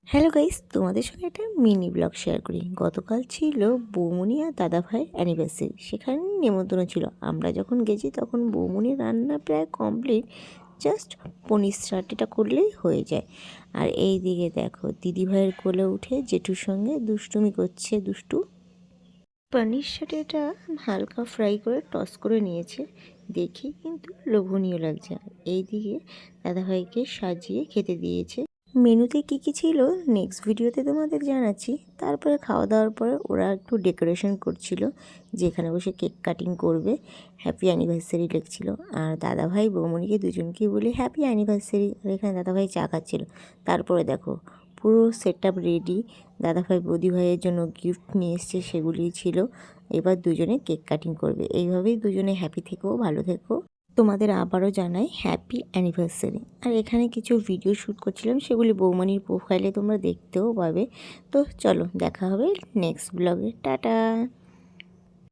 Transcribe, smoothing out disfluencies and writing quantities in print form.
Hello guys, তোমাদের সঙ্গে একটা মিনি ব্লগ শেয়ার করি। গতকাল ছিল বৌমনি আর দাদাভাইয়ের অ্যানিভার্সারি, সেখানে নিমন্ত্রণ ছিল। আমরা যখন গেছি তখন বৌমনির রান্না প্রায় কমপ্লিট, জাস্ট পনির স্টার্টিটা করলেই হয়ে যায়। আর এই দিকে দেখো দিদিভাইয়ের কোলে উঠে জেঠুর সঙ্গে দুষ্টুমি করছে দুষ্টু। পনির সাটেটা হালকা ফ্রাই করে টস করে নিয়েছে, দেখি কিন্তু লোভনীয় লাগছে। আর এইদিকে দাদাভাইকে সাজিয়ে খেতে দিয়েছে। মেনুতে কী কী ছিল নেক্সট ভিডিওতে তোমাদের জানাচ্ছি। তারপরে খাওয়া দাওয়ার পরে ওরা একটু ডেকোরেশন করছিল, যেখানে বসে কেক কাটিং করবে, হ্যাপি অ্যানিভার্সারি লিখছিল। আর দাদাভাই বৌমনিকে দুজনকেই বলি হ্যাপি অ্যানিভার্সারি। আর এখানে দাদাভাই চা খাচ্ছিল। তারপরে দেখো পুরো সেট আপ রেডি। দাদাভাই বৌদিভাইয়ের জন্য গিফট নিয়ে এসছে, সেগুলিই ছিল। এবার দুজনে কেক কাটিং করবে। এইভাবেই দুজনে হ্যাপি থেকো, ভালো থেকো। তোমাদের আবারও জানাই হ্যাপি অ্যানিভার্সারি। আর এখানে কিছু ভিডিও শ্যুট করছিলাম, সেগুলি বৌমনির প্রোফাইলে তোমরা দেখতেও পাবে। তো চলো দেখা হবে নেক্সট ব্লগে। টাটা।